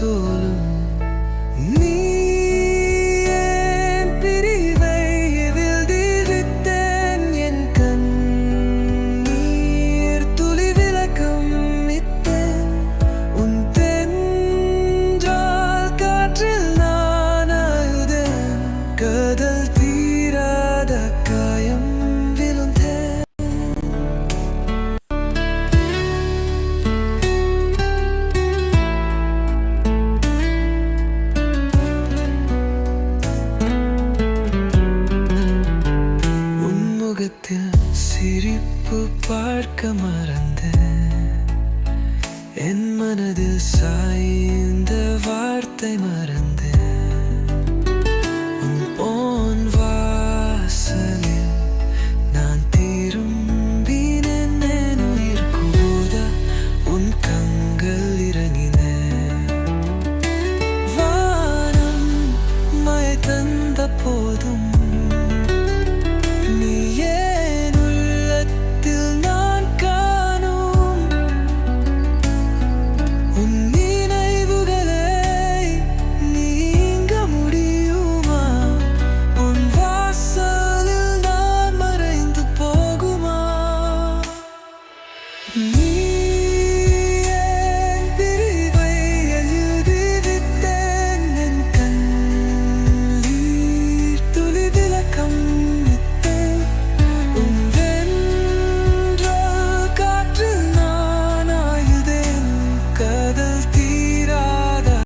சோலும் நீ ஏன் பிரிவை விழ்த்திவிட்டேன் என் கண்ணீர் துளி விளக்கம் இட்டேன் உன் தென்றல் காற்றில் நான் அழுதேன் காதல் தீராத காயம் விழுந்தேன் முகத்தில் சிரிப்பு பார்க்க மறந்தேன் என் மனதில் சாய்ந்த வார்த்தை மறந்தேன்